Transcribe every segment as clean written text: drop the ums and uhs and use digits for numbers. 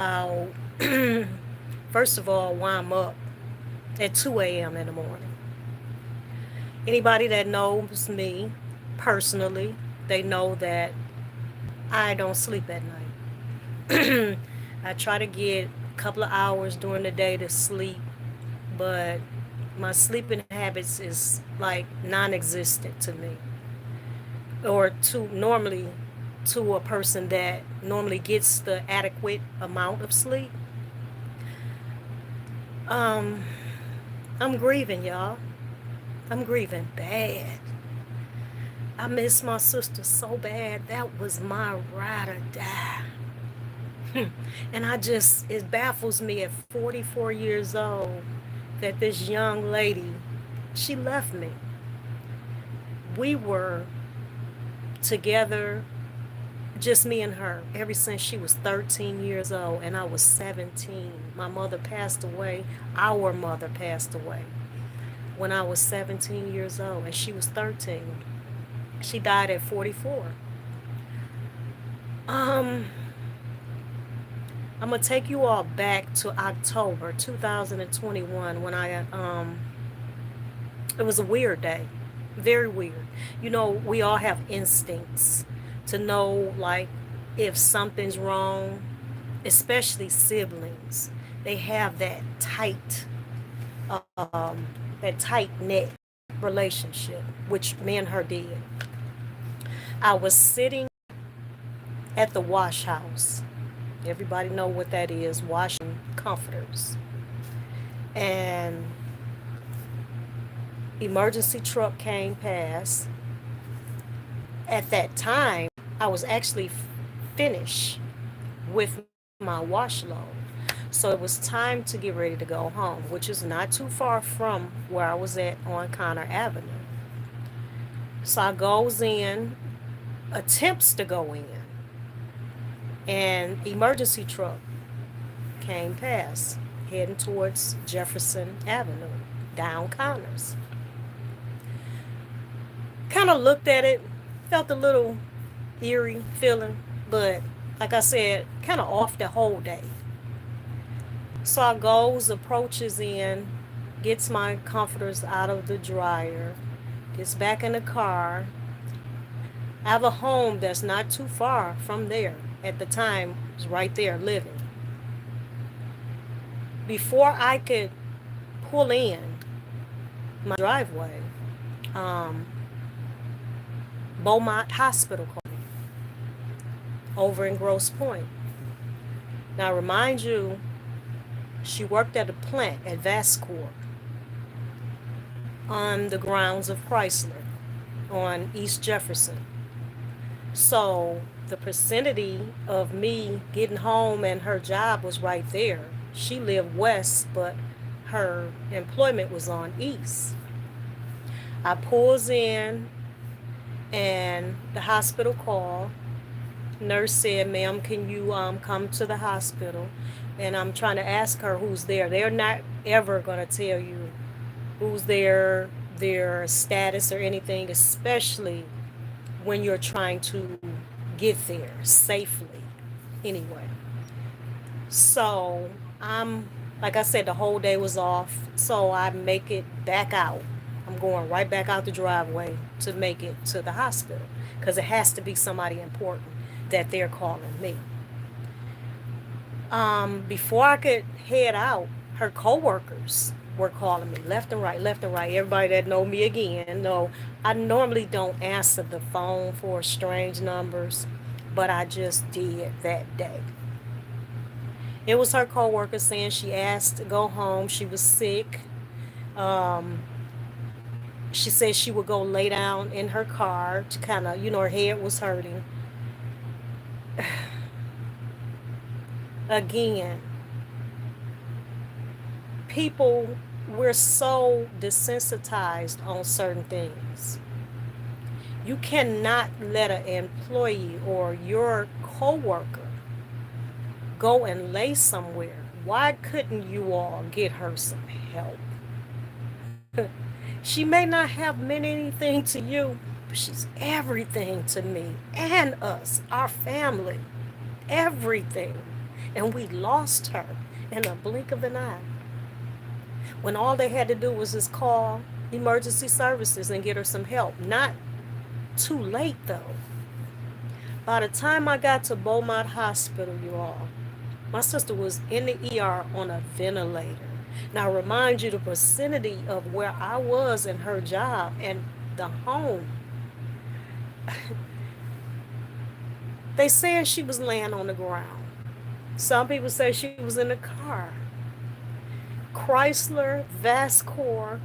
about, first of all, why I'm up at 2 a.m. in the morning. Anybody that knows me personally, they know that I don't sleep at night. I try to get a couple of hours during the day to sleep, but my sleeping habits is like non-existent to me, or to normally to a person that normally gets the adequate amount of sleep. Um, I'm grieving, y'all. I'm grieving bad. I miss my sister so bad. That was my ride or die. And it baffles me at 44 years old that this young lady, she left me. We were together, just me and her, ever since she was 13 years old and I was 17. My mother passed away. Our mother passed away when I was 17 years old and she was 13. She died at 44. Um, I'm gonna take you all back to October 2021 when it was a weird day, very weird. You know, we all have instincts to know like if something's wrong, especially siblings. They have that tight knit relationship, which me and her did. I was sitting at the wash house. Everybody know what that is, washing comforters. And emergency truck came past. At that time, I was actually finished with my wash load. So it was time to get ready to go home, which is not too far from where I was at on Connor Avenue. So I goes in, attempts to go in, and emergency truck came past, heading towards Jefferson Avenue, down Connors. Kind of looked at it, felt a little eerie feeling, but like I said, kind of off the whole day. So I goes, approaches in, gets my comforters out of the dryer, gets back in the car. I have a home that's not too far from there. At the time, was right there living. Before I could pull in my driveway, um, Beaumont Hospital called me over in Grosse Pointe. Now, remind you, she worked at a plant at Vascorp on the grounds of Chrysler on East Jefferson. So the vicinity of me getting home and her job was right there. She lived west, but her employment was on east. I pulls in and the hospital called. Nurse said, ma'am, can you come to the hospital? And I'm trying to ask her who's there. They're not ever going to tell you who's there, their status or anything, especially when you're trying to get there safely anyway. So I'm, like I said, the whole day was off. So I make it back out. I'm going right back out the driveway to make it to the hospital because it has to be somebody important that they're calling me. Before I could head out, her coworkers were calling me left and right, left and right. Everybody that know me again know I normally don't answer the phone for strange numbers, but I just did that day. It was her coworker saying she asked to go home. She was sick. Um, she said she would go lay down in her car to kind of, her head was hurting. Again, people, we're so desensitized on certain things. You cannot let an employee or your coworker go and lay somewhere. Why couldn't you all get her some help? She may not have meant anything to you, but she's everything to me and us, our family, everything. And we lost her in a blink of an eye. When all they had to do was just call emergency services and get her some help. Not too late though. By the time I got to Beaumont Hospital, you all, my sister was in the ER on a ventilator. Now, remind you the vicinity of where I was in her job and the home. They said she was laying on the ground. Some people say she was in the car. Chrysler, Vascor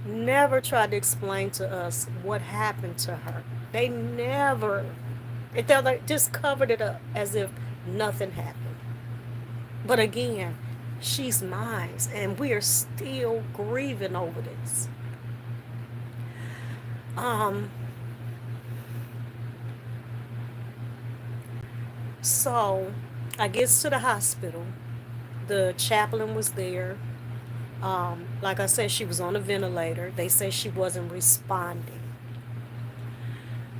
never tried to explain to us what happened to her. They never, they just covered it up as if nothing happened. But again, she's mine, and we are still grieving over this. Um, so I gets to the hospital. The chaplain was there. Like I said, she was on a ventilator. They say she wasn't responding.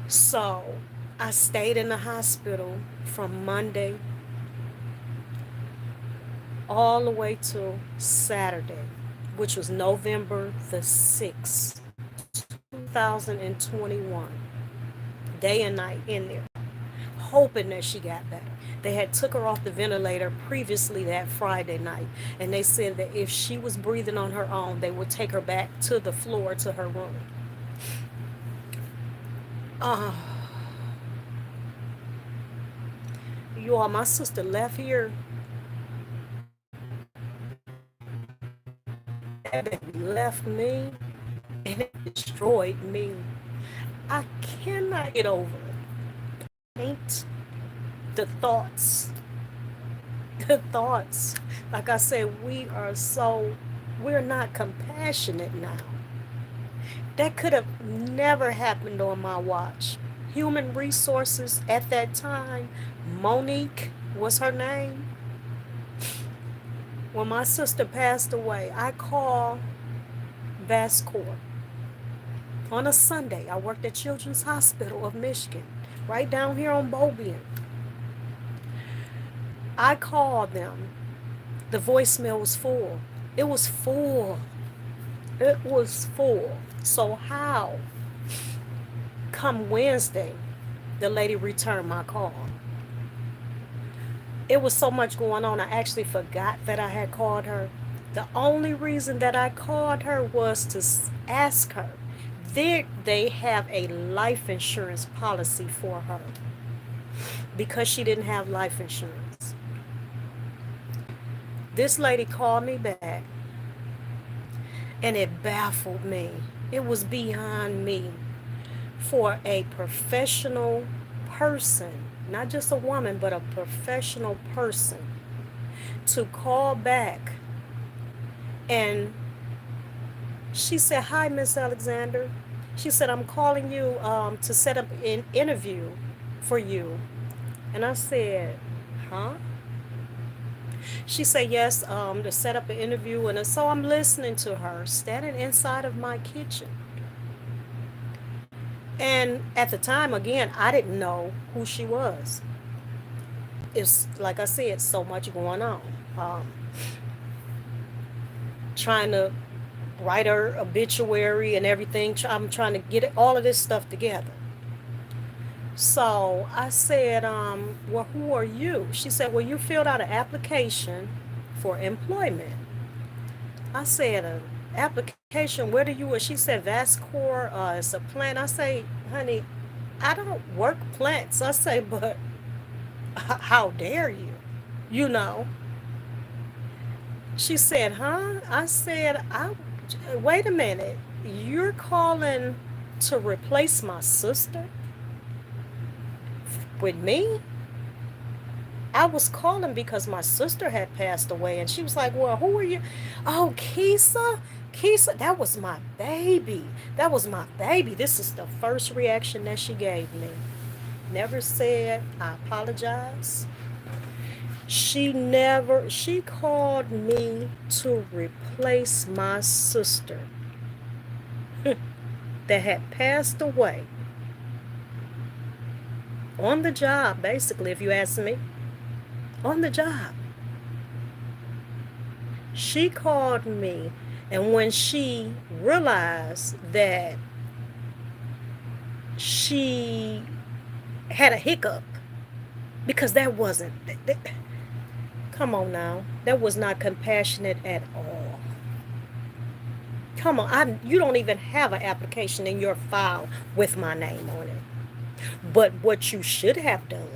So I stayed in the hospital from Monday all the way to Saturday, which was November the 6th, 2021. Day and night in there, hoping that she got better. They had took her off the ventilator previously that Friday night, and they said that if she was breathing on her own, they would take her back to the floor to her room. Uh, you all, my sister left here. That baby left me, and it destroyed me. I cannot get over it. Paint the thoughts. The thoughts. Like I said, we're not compassionate now. That could have never happened on my watch. Human resources at that time, Monique was her name. When my sister passed away, I called Vascor. On a Sunday, I worked at Children's Hospital of Michigan, right down here on Beaubien. I called them. The voicemail was full. It was full. It was full. So how? Come Wednesday, the lady returned my call. It was so much going on, I actually forgot that I had called her. The only reason that I called her was to ask her, did they have a life insurance policy for her? Because she didn't have life insurance. This lady called me back, and it baffled me. It was beyond me for a professional person, not just a woman, but a professional person, to call back. And she said, "Hi, Miss Alexander." She said, "I'm calling you to set up an interview for you." And I said, "Huh?" She said, "Yes, to set up an interview." And so I'm listening to her, standing inside of my kitchen. And at the time, again, I didn't know who she was. It's like I said, so much going on. Trying to write her obituary and everything. I'm trying to get all of this stuff together. So I said, "Well, who are you?" She said, "Well, you filled out an application for employment." I said, "An application? Where do you work?" She said, "Vascor, it's a plant." I say, "Honey, I don't work plants." I say, "But how dare you?" You know. She said, "Huh?" I said, "Wait a minute. You're calling to replace my sister with me?" I was calling because my sister had passed away, and she was like, "Well, who are you?" "Oh, Keisa. Keisa, that was my baby. That was my baby." This is the first reaction that she gave me. Never said, "I apologize." She called me to replace my sister that had passed away on the job, basically, if you ask me. On the job. She called me, and when she realized that she had a hiccup, because that wasn't, come on now, that was not compassionate at all. Come on, you don't even have an application in your file with my name on it. But what you should have done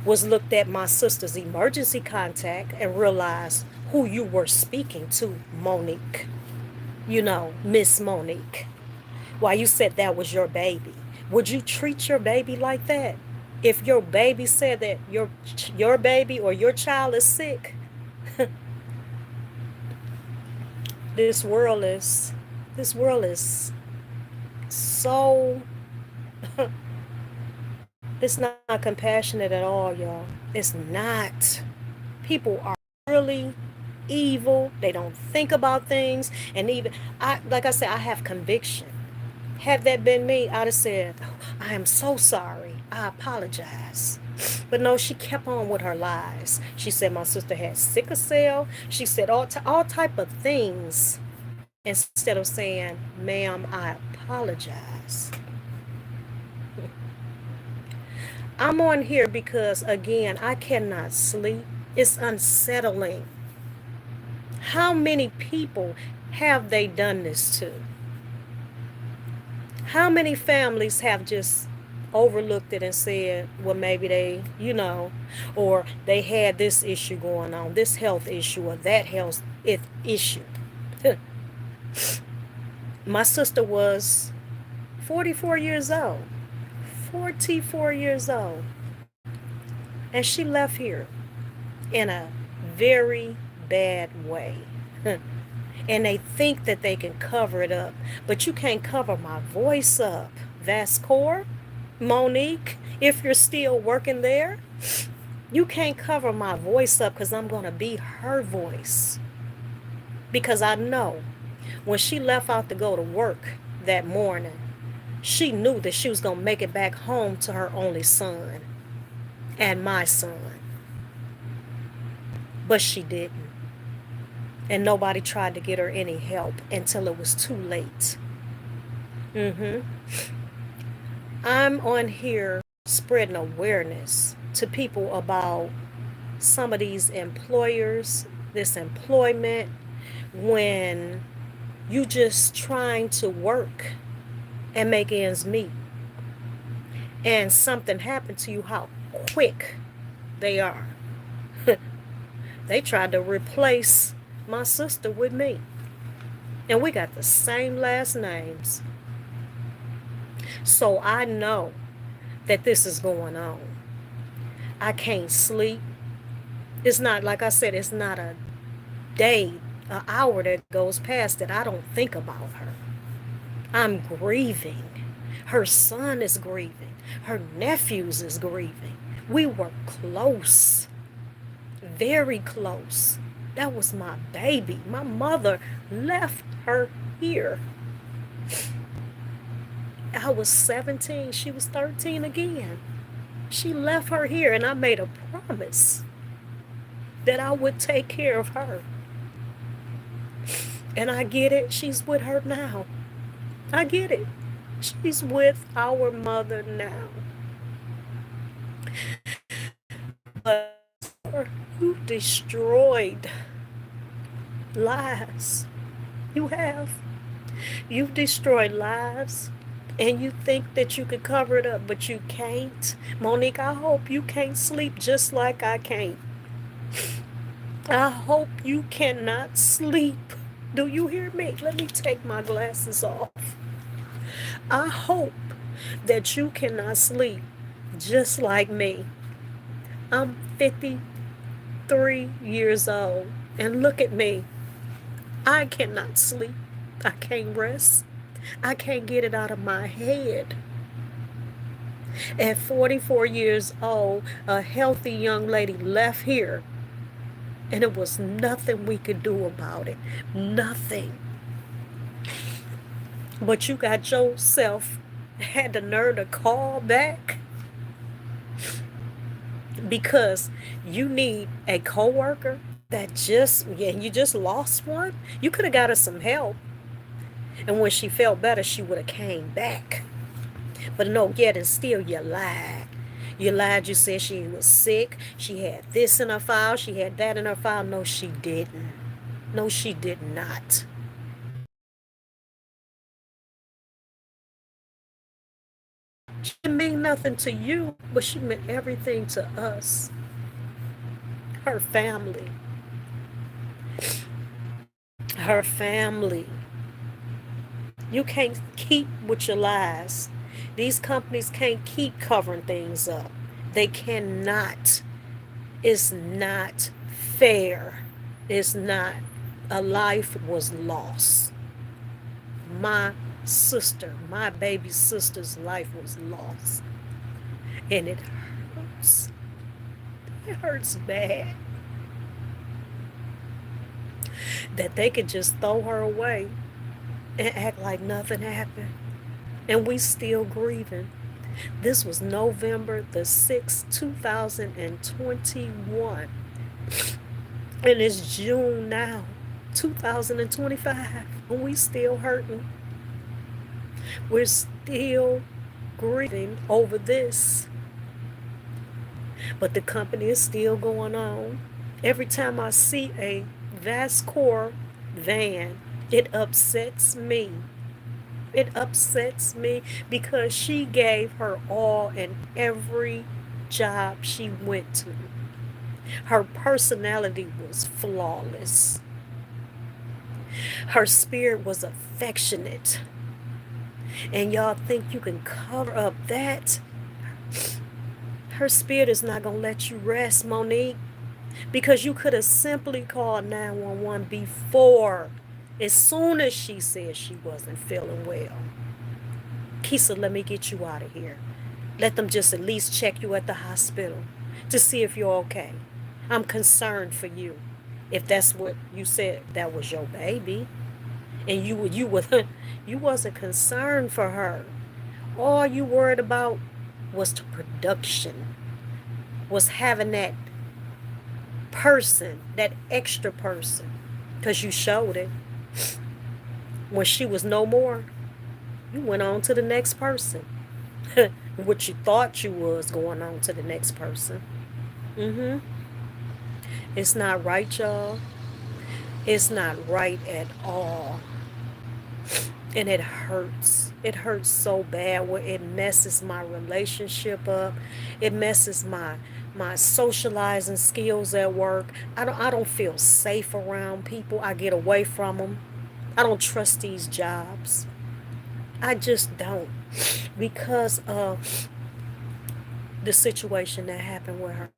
was looked at my sister's emergency contact and realized who you were speaking to, Monique. You know, Miss Monique. Why, you said that was your baby. Would you treat your baby like that? If your baby said that your baby or your child is sick, this world is this world is so it's not compassionate at all, y'all. It's not. People are really evil. They don't think about things. And even I like I said, I have conviction. Had that been me, I'd have said, oh, I am so sorry. I apologize. But no, she kept on with her lies. She said my sister had sickle cell. She said all type of things instead of saying, ma'am, I apologize. I'm on here because, again, I cannot sleep. It's unsettling. How many people have they done this to? How many families have just overlooked it and said, well, maybe they, or they had this issue going on, this health issue, or that health issue? My sister was 44 years old. 44 years old. And she left here in a very bad way. And they think that they can cover it up. But you can't cover my voice up. Vascor, Monique, if you're still working there, you can't cover my voice up because I'm going to be her voice. Because I know when she left out to go to work that morning, she knew that she was going to make it back home to her only son and my son. But she didn't. And nobody tried to get her any help until it was too late. I'm on here spreading awareness to people about some of these employers, this employment, when you just trying to work and make ends meet. And something happened to you, how quick they are. They tried to replace my sister with me. And we got the same last names. So I know that this is going on. I can't sleep. It's not, like I said, it's not a day, an hour that goes past that I don't think about her. I'm grieving. Her son is grieving. Her nephews is grieving. We were close. Very close. That was my baby. My mother left her here. I was 17. She was 13 again. She left her here, and I made a promise that I would take care of her. And I get it. She's with her now. I get it. She's with our mother now. But you destroyed lives. You have. You've destroyed lives. And you think that you could cover it up, but you can't. Monique, I hope you can't sleep just like I can't. I hope you cannot sleep. Do you hear me? Let me take my glasses off. I hope that you cannot sleep just like me. I'm 53 years old, and look at me. I cannot sleep. I can't rest. I can't get it out of my head. At 44 years old, a healthy young lady left here, and it was nothing we could do about it. Nothing. But you got yourself, had the nerve to call back because you need a coworker That just, yeah, you just lost one. You could have got her some help, and when she felt better, she would have came back. But no, yet and still you lied. You lied. You said she was sick. She had this in her file. She had that in her file. No, she didn't. No, she did not. She didn't mean nothing to you, but she meant everything to us, her family. Her family. You can't keep with your lies. These companies can't keep covering things up. They cannot. It's not fair. It's not. A life was lost. My sister, my baby sister's life was lost. And it hurts. It hurts bad that they could just throw her away and act like nothing happened. And we still grieving. This was November the 6th, 2021. And it's June now, 2025. And we still hurting. We're still grieving over this. But the company is still going on. Every time I see a Vascor van, it upsets me. It upsets me because she gave her all in every job she went to. Her personality was flawless. Her spirit was affectionate. And y'all think you can cover up that? Her spirit is not going to let you rest, Monique, because you could have simply called 911 before, as soon as she said she wasn't feeling well. Keisha, let me get you out of here. Let them just at least check you at the hospital to see if you're okay. I'm concerned for you. If that's what you said, that was your baby, and you wasn't concerned for her. All you worried about was the production, was having that person, that extra person, because you showed it. When she was no more, you went on to the next person. What you thought you was going on to the next person. Mm-hmm. It's not right, y'all. It's not right at all. And it hurts. It hurts so bad where it messes my relationship up. It messes my socializing skills at work. I don't feel safe around people. I get away from them. I don't trust these jobs. I just don't, because of the situation that happened with her.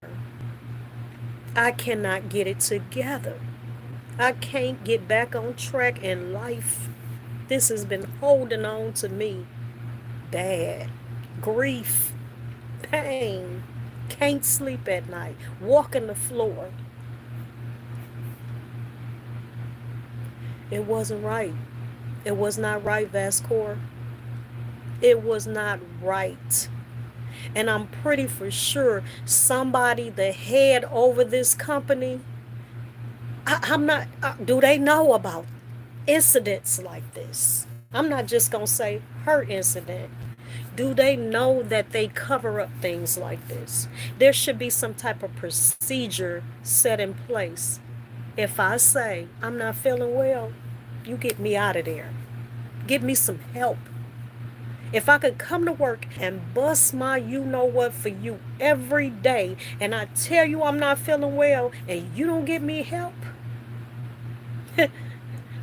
I cannot get it together. I can't get back on track in life. This has been holding on to me bad. Grief, pain, can't sleep at night, walking the floor. It wasn't right. It was not right, Vascor. It was not right. And I'm pretty for sure somebody, the head over this company, I'm not, do they know about incidents like this? I'm not just going to say her incident. Do they know that they cover up things like this? There should be some type of procedure set in place. If I say I'm not feeling well, you get me out of there. Give me some help. If I could come to work and bust my you know what for you every day, and I tell you I'm not feeling well and you don't give me help,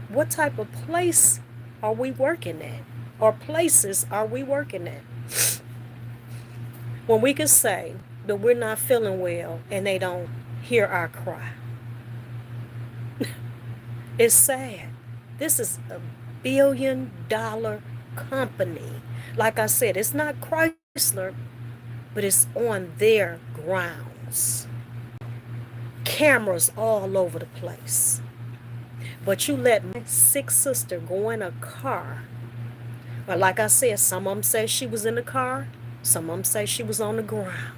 what type of place are we working at? Or places are we working at? When we can say that we're not feeling well and they don't hear our cry. It's sad. This is $1 billion company. Like I said, it's not Chrysler, but it's on their grounds. Cameras all over the place. But you let my sick sister go in a car. But like I said, some of them say she was in the car. Some of them say she was on the ground,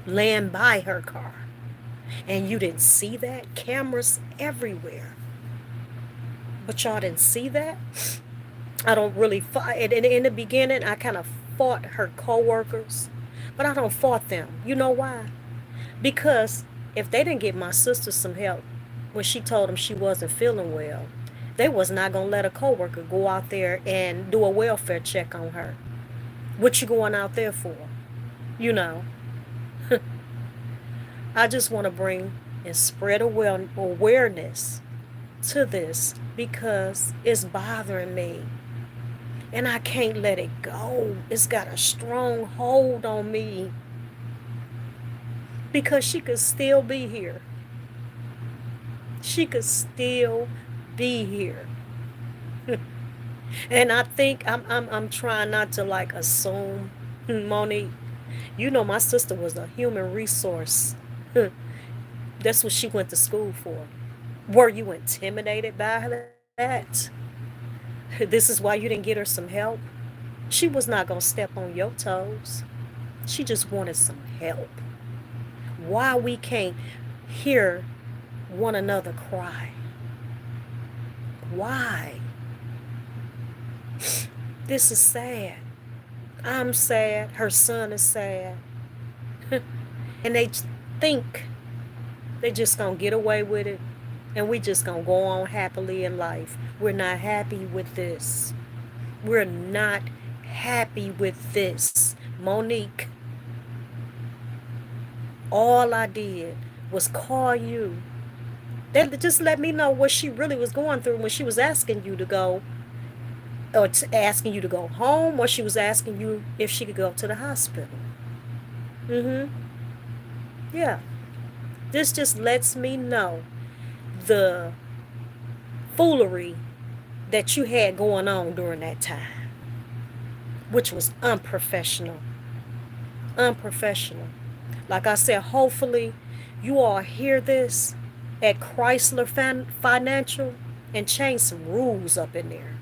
laying by her car. And you didn't see that? Cameras everywhere. But y'all didn't see that? I don't really fight. In the beginning, I kind of fought her coworkers, but I don't fought them. You know why? Because if they didn't get my sister some help when she told them she wasn't feeling well, they was not gonna let a coworker go out there and do a welfare check on her. What you going out there for? You know, I just want to bring and spread awareness to this because it's bothering me and I can't let it go. It's got a strong hold on me because she could still be here. She could still be here. And I think I'm trying not to like assume, Monique. You know my sister was a human resource. That's what she went to school for. Were you intimidated by that? This is why you didn't get her some help. She was not going to step on your toes. She just wanted some help. Why we can't hear one another cry? Why? This is sad. I'm sad. Her son is sad. And they think they just gonna get away with it and we just gonna go on happily in life. We're not happy with this. We're not happy with this. Monique, all I did was call you. They just let me know what she really was going through when she was asking you to go, or asking you to go home, or she was asking you if she could go to the hospital. Mm-hmm. Yeah. This just lets me know the foolery that you had going on during that time, which was unprofessional. Unprofessional. Like I said, hopefully you all hear this at Chrysler Financial and change some rules up in there.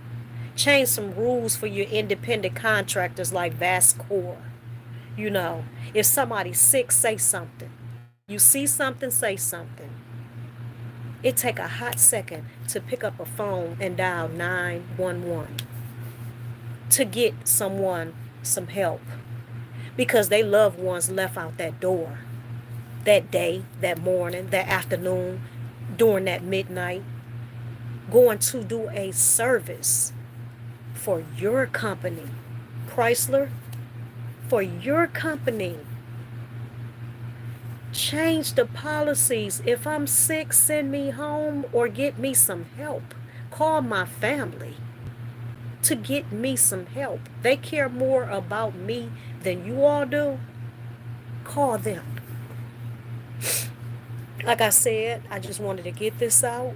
Change some rules for your independent contractors like Vascor. You know, if somebody's sick, say something. You see something, say something. It take a hot second to pick up a phone and dial 911 to get someone some help because they loved ones left out that door that day, that morning, that afternoon, during that midnight, going to do a service for your company, Chrysler, for your company. Change the policies. If I'm sick, send me home or get me some help. Call my family to get me some help. They care more about me than you all do. Call them. Like I said, I just wanted to get this out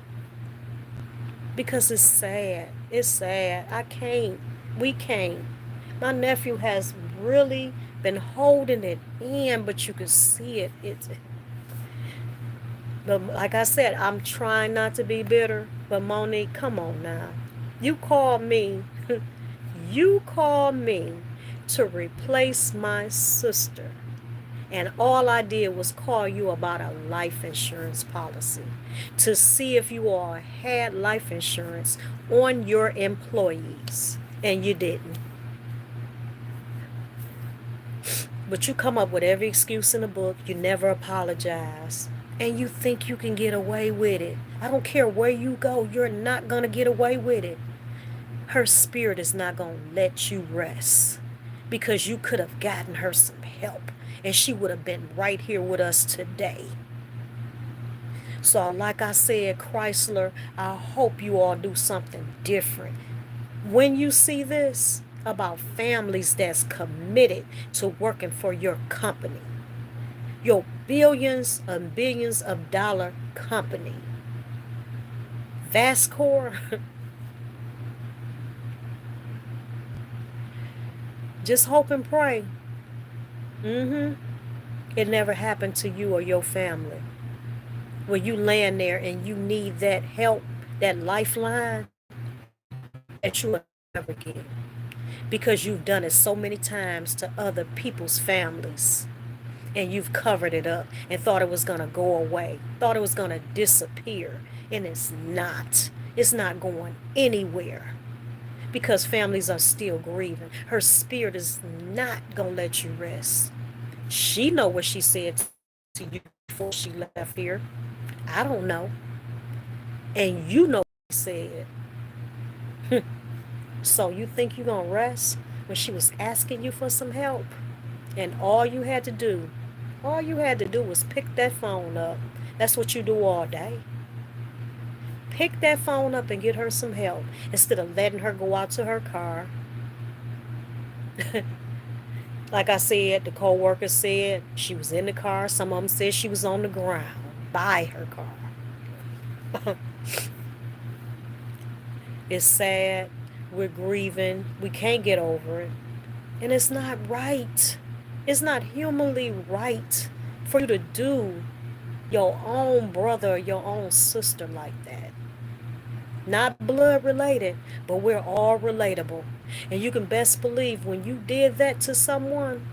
because it's sad. It's sad. I can't. We can't. My nephew has really been holding it in, but you can see it. But like I said, I'm trying not to be bitter. But Monique, come on now. You call me. You call me to replace my sister. And all I did was call you about a life insurance policy to see if you all had life insurance on your employees. And you didn't. But you come up with every excuse in the book. You never apologize. And you think you can get away with it. I don't care where you go. You're not going to get away with it. Her spirit is not going to let you rest because you could have gotten her some help and she would have been right here with us today. So like I said, Chrysler, I hope you all do something different. When you see this about families that's committed to working for your company, your billions and billions of dollar company, Vascor, just hope and pray. It never happened to you or your family. Where you laying there and you need that help, that lifeline that you will never get. Because you've done it so many times to other people's families. and you've covered it up and thought it was going to go away, thought it was going to disappear, and it's not. It's not going anywhere because families are still grieving. Her spirit is not going to let you rest. She know what she said to you before she left here. I don't know. And you know what she said. So you think you're going to rest when she was asking you for some help? And all you had to do was pick that phone up. That's what you do all day. Pick that phone up and get her some help instead of letting her go out to her car. Like I said, the co-worker said she was in the car. Some of them said she was on the ground by her car. It's sad. We're grieving. We can't get over it. And it's not right. It's not humanly right for you to do your own brother or your own sister like that. Not blood related, but we're all relatable. And you can best believe when you did that to someone,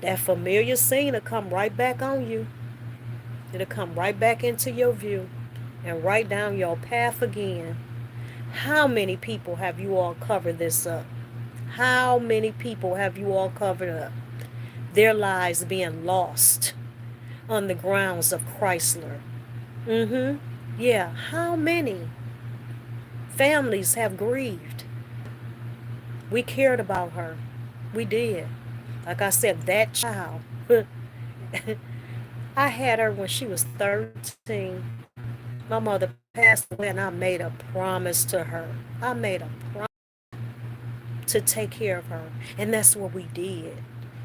that familiar scene will come right back on you. It'll come right back into your view and right down your path again. How many people have you all covered this up? How many people have you all covered up? Their lives being lost on the grounds of Chrysler. Mm-hmm. Yeah, how many families have grieved? We cared about her. We did. Like I said, that child. I had her when she was 13. My mother passed away, and I made a promise to her. I made a promise to take care of her. And that's what we did.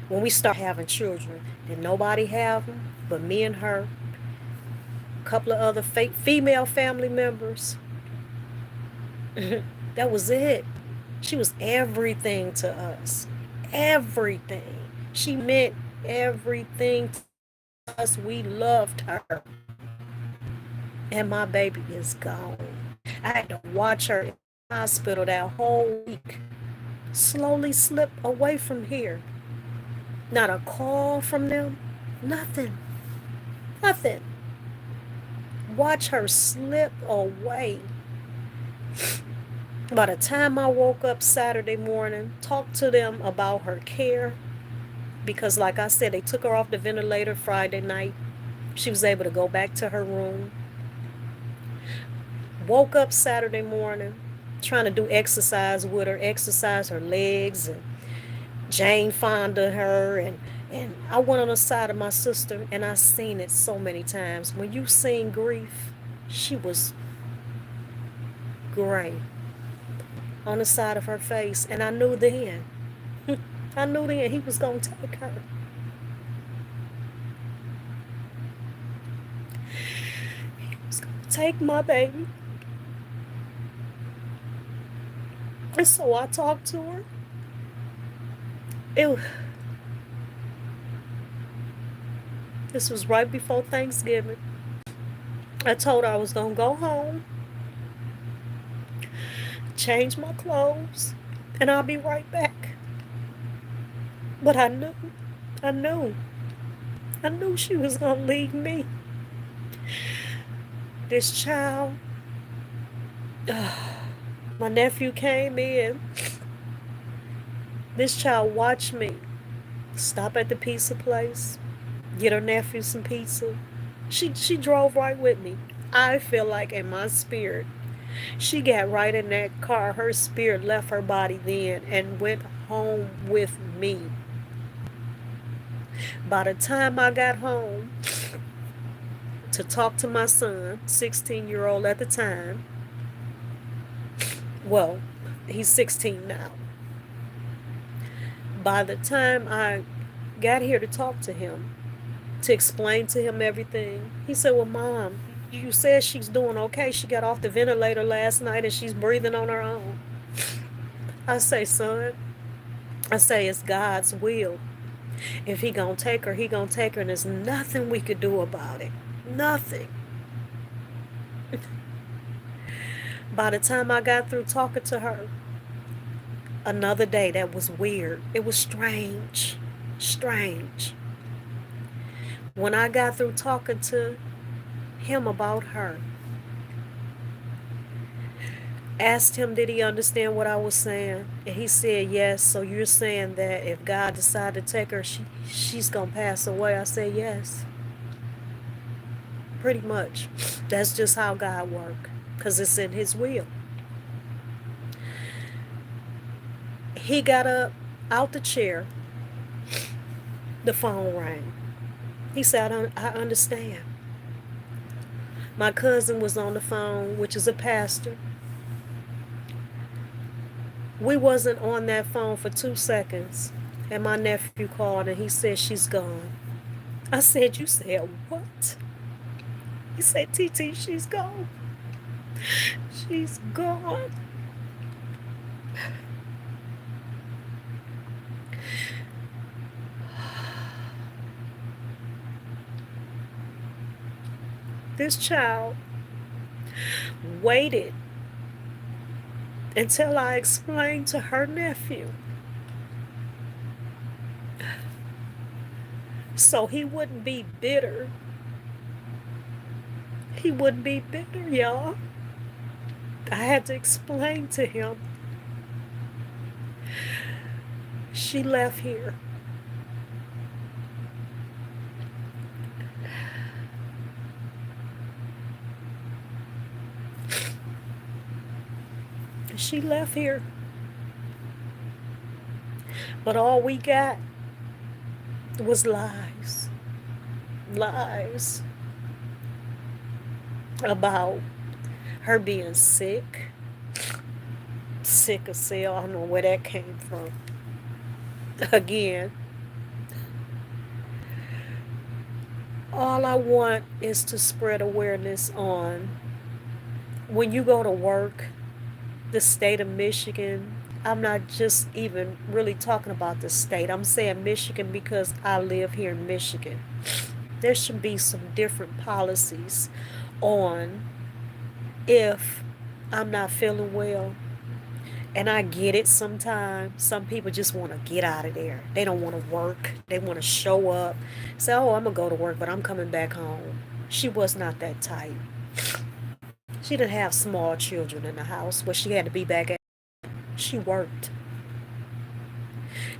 When we started having children, did nobody have them but me and her, a couple of other female family members. That was it. She was everything to us. Everything. She meant everything to us. We loved her. And my baby is gone. I had to watch her in the hospital that whole week slowly slip away from here. Not a call from them. Nothing. Nothing. Watch her slip away. By the time I woke up Saturday morning, talked to them about her care, because like I said, they took her off the ventilator Friday night. She was able to go back to her room. Woke up Saturday morning, trying to do exercise with her, exercise her legs, and Jane Fonda her, and I went on the side of my sister, and I seen it so many times. When you seen grief, she was gray on the side of her face, and I knew then. I knew then he was gonna take her. He was gonna take my baby. And so I talked to her. It, this was right before Thanksgiving. I told her I was gonna go home, change my clothes, and I'll be right back. But I knew, I knew she was gonna leave me. This child, my nephew came in. This child watched me stop at the pizza place, get her nephew some pizza. She drove right with me. I feel like in my spirit, she got right in that car. Her spirit left her body then and went home with me. By the time I got home to talk to my son, 16-year-old at the time, well, he's 16 now. By the time I got here to talk to him, to explain to him everything, he said, well, Mom, you said she's doing okay. She got off the ventilator last night and she's breathing on her own. I say, son, I say it's God's will. If he gonna take her, he gonna take her, and there's nothing we could do about it. Nothing. By the time I got through talking to her, another day that was weird. It was strange. Strange. When I got through talking to him about her, asked him did he understand what I was saying, and he said yes. So you're saying that if God decided to take her, she's gonna pass away? I said yes, pretty much. That's just how God works, because it's in his will. He got up out the chair. The phone rang. He said, I understand. My cousin was on the phone, which is a pastor. We wasn't on that phone for 2 seconds, and my nephew called and he said she's gone. I said, you said what? He said, TT, she's gone. She's gone. This child waited until I explained to her nephew so he wouldn't be bitter. He wouldn't be bitter, y'all. I had to explain to him. She left here. She left here. But all we got was lies. Lies about her being sick. Sick as hell. I don't know where that came from. Again, all I want is to spread awareness on when you go to work, the state of Michigan. I'm not just even really talking about the state. I'm saying Michigan because I live here in Michigan. There should be some different policies on if I'm not feeling well. And I get it sometimes. Some people just want to get out of there. They don't want to work. They want to show up. Say, oh, I'm going to go to work, but I'm coming back home. She was not that type. She didn't have small children in the house where she had to be back at. She worked.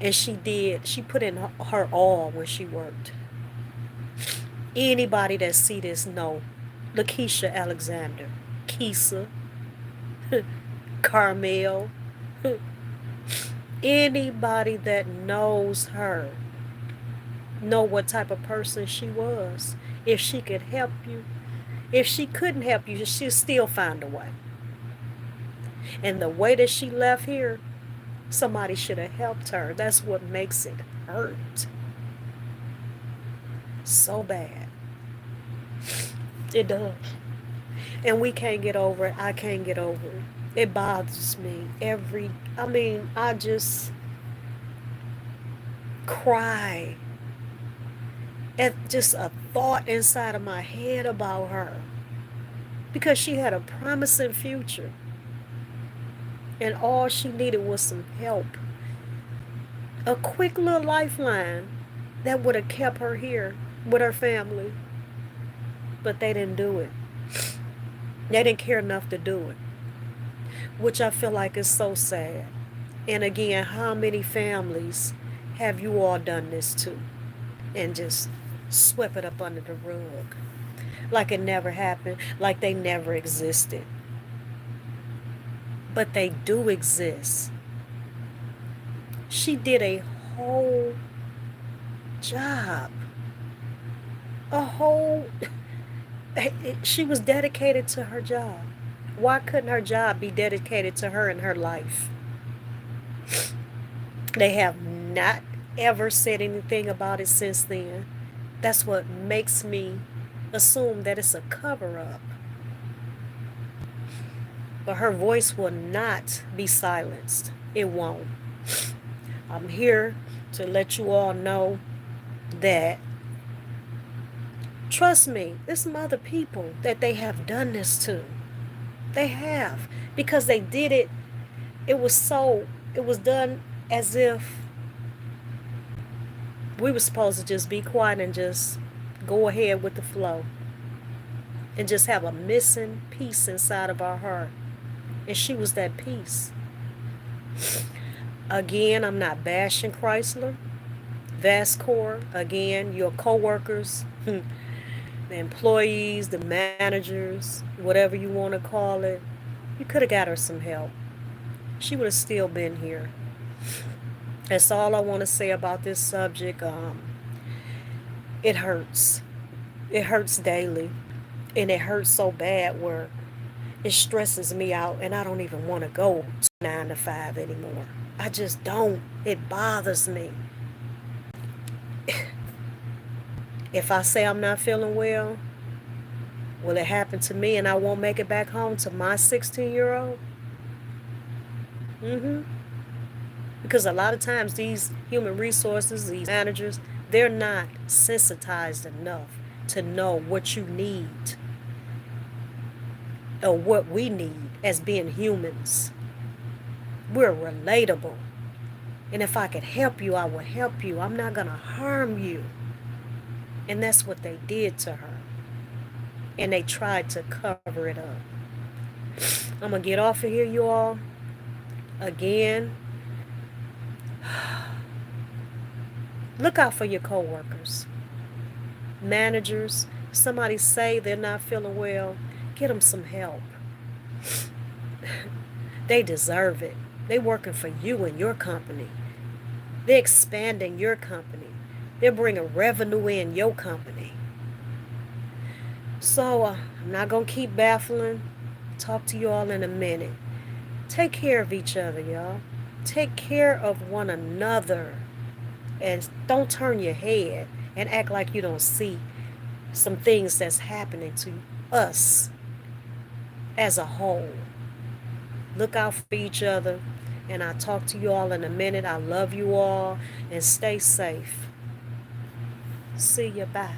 And she put in her all when she worked. Anybody that see this know Lakeisha Alexander, Keisha, Carmel, anybody that knows her know what type of person she was. If she could help you, if she couldn't help you, she'll still find a way. And the way that she left here, somebody should have helped her. That's what makes it hurt so bad. It does. And we can't get over it. I can't get over it. It bothers me I just cry at just a thought inside of my head about her. Because she had a promising future. And all she needed was some help. A quick little lifeline that would have kept her here with her family. But they didn't do it. They didn't care enough to do it. Which I feel like is so sad. And again, how many families have you all done this to? And just swept it up under the rug. Like it never happened. Like they never existed. But they do exist. She did a whole job. A whole... She was dedicated to her job. Why couldn't her job be dedicated to her and her life? They have not ever said anything about it since then. That's what makes me assume that it's a cover-up. But her voice will not be silenced. It won't. I'm here to let you all know that, trust me, there's some other people that they have done this to. They have. Because they did it, it was done as if We were supposed to just be quiet and just go ahead with the flow and just have a missing piece inside of our heart. And she was that piece. Again, I'm not bashing Chrysler. Vascor, again, your coworkers, the employees, the managers, whatever you want to call it, you could have got her some help. She would have still been here. That's all I want to say about this subject. It hurts. It hurts daily. And it hurts so bad where it stresses me out and I don't even want to go to 9 to 5 anymore. I just don't. It bothers me. If I say I'm not feeling well, will it happen to me and I won't make it back home to my 16-year-old? Mm-hmm. Because a lot of times these human resources, these managers, they're not sensitized enough to know what you need or what we need as being humans. We're relatable. And if I could help you, I would help you. I'm not going to harm you. And that's what they did to her. And they tried to cover it up. I'm going to get off of here, you all. Again, look out for your coworkers, managers. Somebody say they're not feeling well, get them some help. They deserve it. They're working for you and your company. They're expanding your company. They're bringing revenue in your company. So I'm not going to keep baffling. Talk to you all in a minute. Take care of each other, y'all. Take care of one another. And don't turn your head and act like you don't see some things that's happening to us as a whole. Look out for each other. And I'll talk to you all in a minute. I love you all. And stay safe. See you. Bye.